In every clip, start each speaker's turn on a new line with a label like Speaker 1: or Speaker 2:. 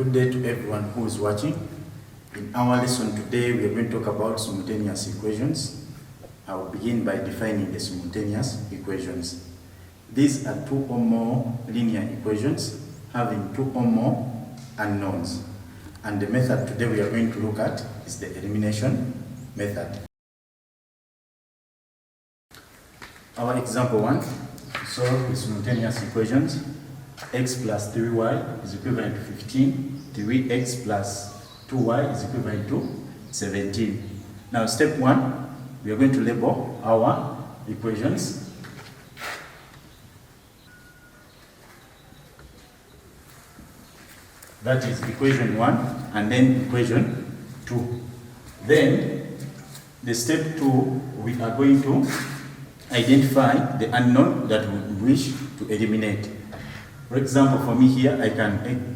Speaker 1: Good day to everyone who is watching. In our lesson today, we are going to talk about simultaneous equations. I will begin by defining the simultaneous equations. These are two or more linear equations having two or more unknowns. And the method today we are going to look at is the elimination method. Our example 1, solve the simultaneous equations. X plus 3y is equivalent to 15. 3x plus 2y is equivalent to 17. Now step 1, we are going to label our equations. That is equation 1 and then equation 2. Then the step 2, we are going to identify the unknown that we wish to eliminate. For example, for me here, I can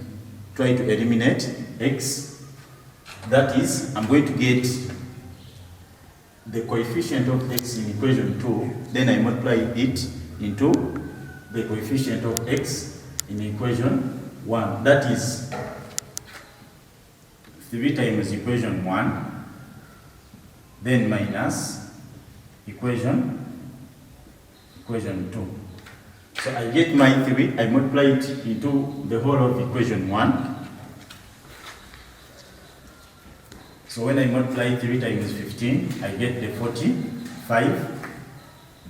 Speaker 1: try to eliminate x. That is, I'm going to get the coefficient of x in equation 2, then I multiply it into the coefficient of x in equation 1. That is 3 times equation 1, then minus equation 2. So I get my 3, I multiply it into the whole of equation 1. So when I multiply 3 times 15, I get the 45.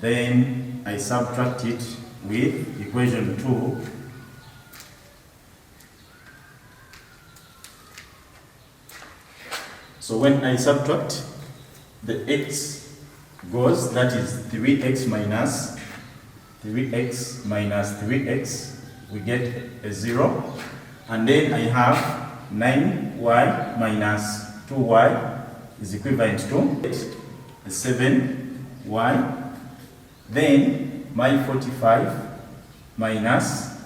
Speaker 1: Then I subtract it with equation 2. So when I subtract, the x goes, that is 3x minus 3x, we get a 0. And then I have 9y minus 2y is equivalent to 7y. Then my 45 minus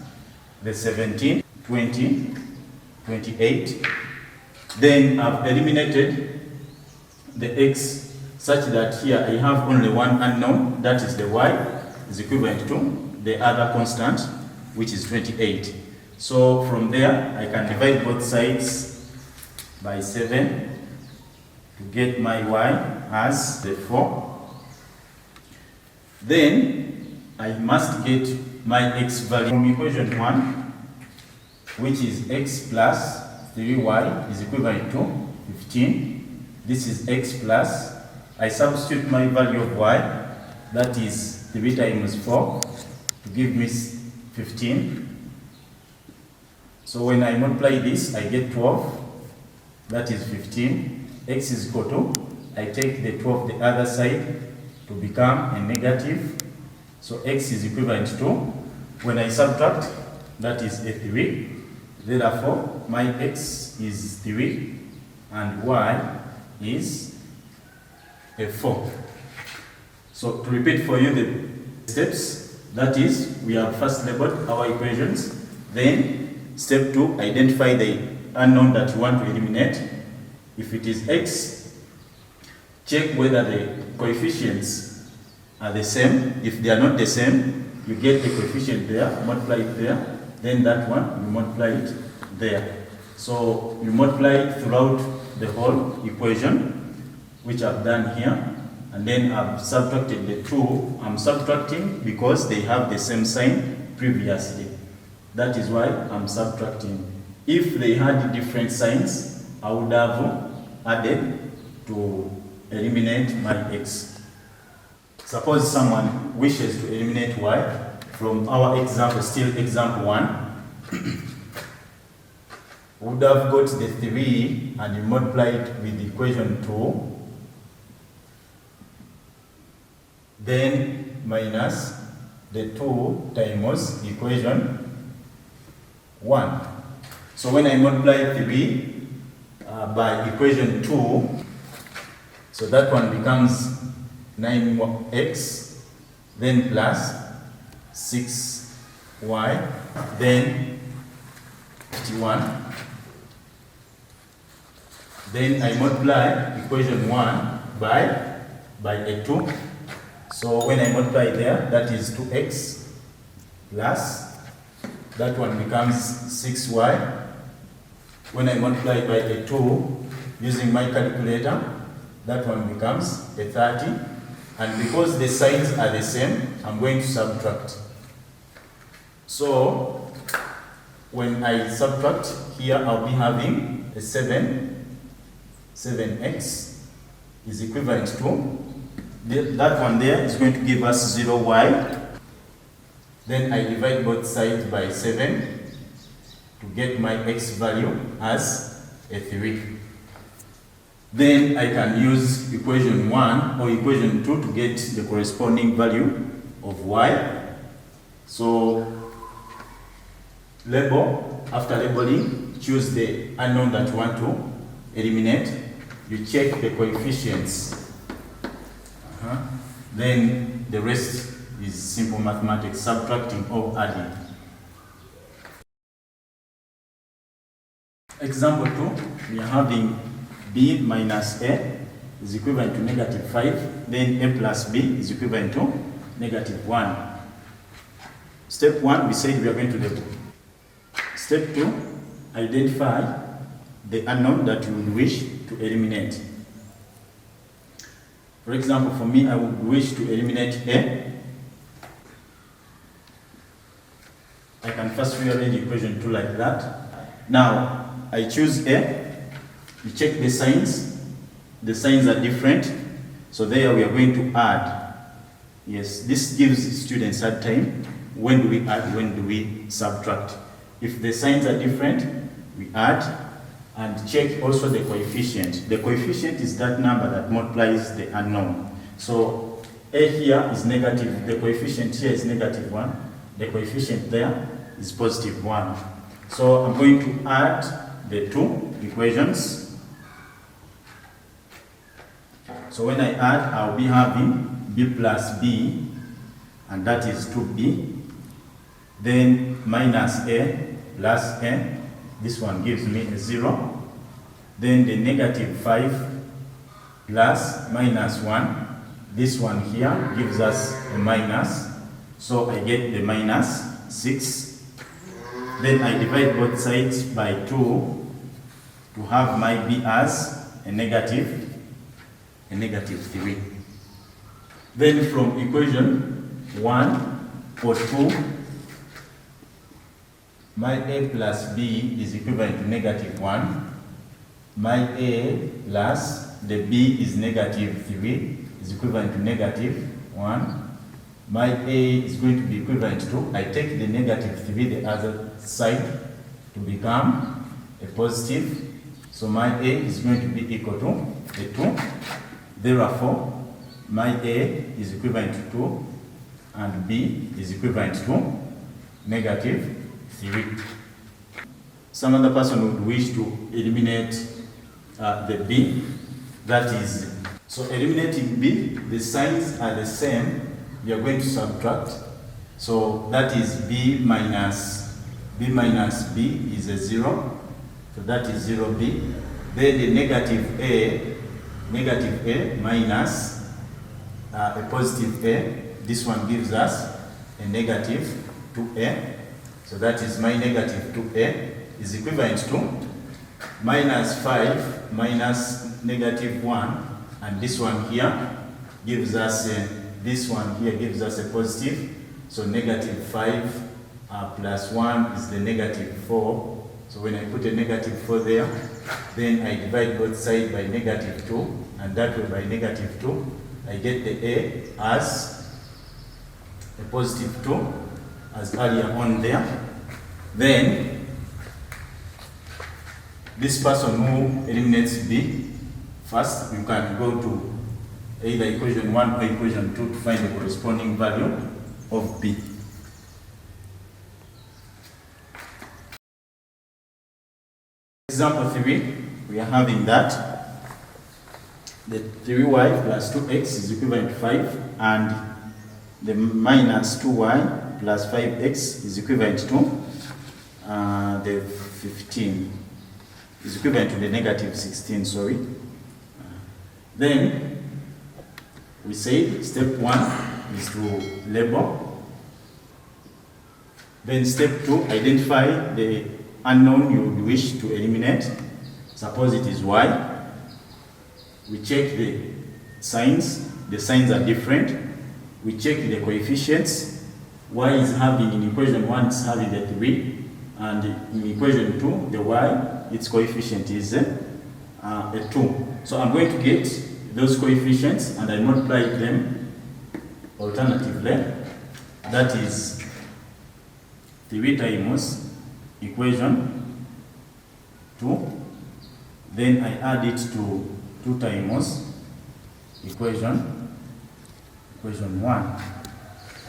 Speaker 1: the 17, 20, 28. Then I've eliminated the x such that here I have only one unknown, that is the y, is equivalent to the other constant, which is 28. So from there, I can divide both sides by 7 to get my y as the 4. Then I must get my x value from equation 1, which is x plus 3y is equivalent to 15. This is x plus, I substitute my value of y, that is 3 times 4 to give me 15. So when I multiply this, I get 12. That is 15. X is equal to, I take the 12 the other side to become a negative. So x is equivalent to, when I subtract, that is a 3. Therefore, my x is 3 and y is a 4. So to repeat for you the steps, that is, we have first labeled our equations. Then step 2, identify the unknown that you want to eliminate. If it is x, check whether the coefficients are the same. If they are not the same, you get the coefficient there, multiply it there, then that one, you multiply it there. So you multiply it throughout the whole equation, which I've done here. And then I've subtracted the 2. I'm subtracting because they have the same sign previously. That is why I'm subtracting. If they had different signs, I would have added to eliminate my x. Suppose someone wishes to eliminate y from our example, still example 1. Would have got the 3 and you multiply it with equation 2. Then minus the 2 times equation 1. So when I multiply 3 by equation 2, so that one becomes 9x, then plus 6y, then 51. Then I multiply equation 1 by a 2. So when I multiply there, that is 2x plus, that one becomes 6y When I multiply by a 2 using my calculator, that one becomes a 30. And because the signs are the same, I'm going to subtract. So when I subtract here, I'll be having a 7x is equivalent to, that one there is going to give us 0y. Then I divide both sides by 7 to get my x value as a 3. Then I can use equation 1 or equation 2 to get the corresponding value of y. So label, after labeling, choose the unknown that you want to eliminate. You check the coefficients. Then the rest is simple mathematics, subtracting or adding. Example 2, we are having b minus a is equivalent to negative 5, then a plus b is equivalent to negative 1. Step 1, we said we are going to label. Step 2, identify the unknown that you would wish to eliminate. For example, for me, I would wish to eliminate a. I can first rearrange equation 2 like that. Now, I choose a. You check the signs. The signs are different. So there we are going to add. Yes, this gives students hard time. When do we add? When do we subtract? If the signs are different, we add and check also the coefficient. The coefficient is that number that multiplies the unknown. So a here is negative. The coefficient here is negative 1. The coefficient there is positive 1. So I'm going to add the two equations. So when I add, I'll be having b plus b, and that is 2b. Then minus a plus a. This one gives me a 0. Then the negative 5 plus minus 1. This one here gives us a minus. So I get the minus 6. Then I divide both sides by 2 to have my b as a negative 3. Then from equation 1 or 2, my a plus b is equivalent to negative 1. My a plus the b is negative 3 is equivalent to negative 1. My a is going to be equivalent to, I take the negative 3 the other side to become a positive. So my a is going to be equal to a 2. Therefore, my a is equivalent to 2 and b is equivalent to negative 3. Some other person would wish to eliminate the b. That is, so eliminating b, the signs are the same. We are going to subtract. So that is b minus b is a 0. So that is 0b. Then the negative a minus a positive a. This one gives us a negative 2a. So that is my negative 2a is equivalent to minus 5 minus negative 1. And this one here gives us a positive. So negative 5 plus 1 is the negative 4. So when I put a negative 4 there, then I divide both sides by negative 2, and that way by negative 2, I get the a as a positive 2, as earlier on there. Then this person who eliminates b, first you can go to either equation 1 or equation 2 to find the corresponding value of b. Example 3, we are having that the 3y plus 2x is equivalent to 5, and the minus 2y plus 5x is equivalent to the 15, is equivalent to the negative 16, sorry. Then we say step 1 is to label. Then step 2, identify the unknown you would wish to eliminate. Suppose it is y. We check the signs are different. We check the coefficients. Y is having, in equation 1, it's having the 3, and in equation 2, the y, its coefficient is a 2. So I'm going to get those coefficients and I multiply them alternatively. That is 3 times equation 2. Then I add it to 2 times equation 1.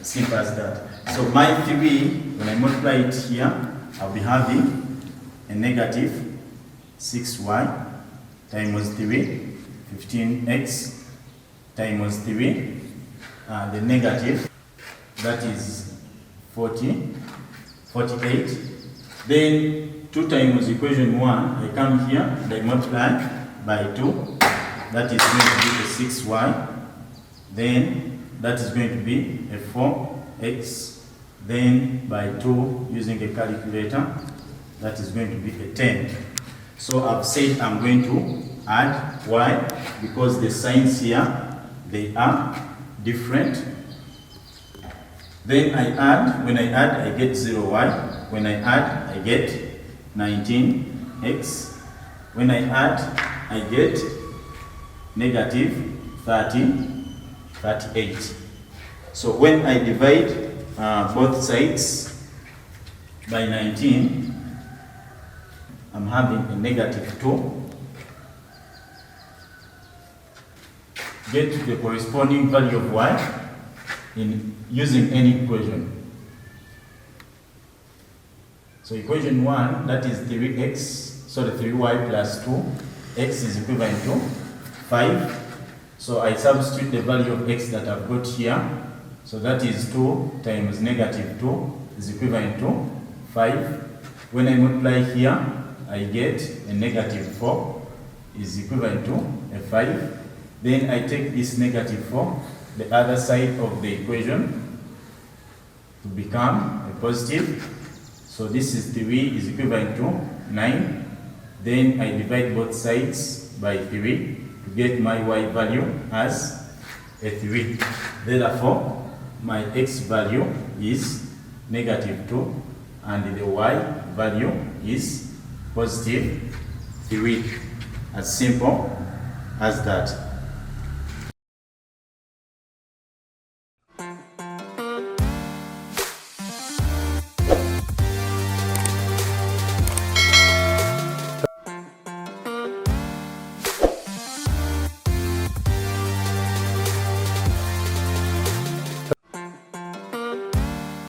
Speaker 1: Simple as that. So my 3, when I multiply it here, I'll be having a negative 6y times 3, 15x times 3, the negative, that is 48. Then 2 times equation 1, I come here and I multiply by 2, that is going to be a 6y, then that is going to be a 4x, then by 2 using a calculator, that is going to be a 10. So I've said I'm going to add y because the signs here, they are different. Then I add, when I add I get 0y, when I add I get 19x, when I add I get negative 38. So when I divide both sides by 19, I'm having a negative 2. Get the corresponding value of y in using any equation. So equation 1, that is 3x, so the 3y plus 2, x is equivalent to 5. So I substitute the value of x that I've got here. So that is 2 times negative 2 is equivalent to 5. When I multiply here, I get a negative 4 is equivalent to a 5. Then I take this negative 4, the other side of the equation, to become a positive. So this is 3 is equivalent to 9. Then I divide both sides by 3 to get my y value as a 3. Therefore, my x value is negative 2 and the y value is positive 3. As simple as that.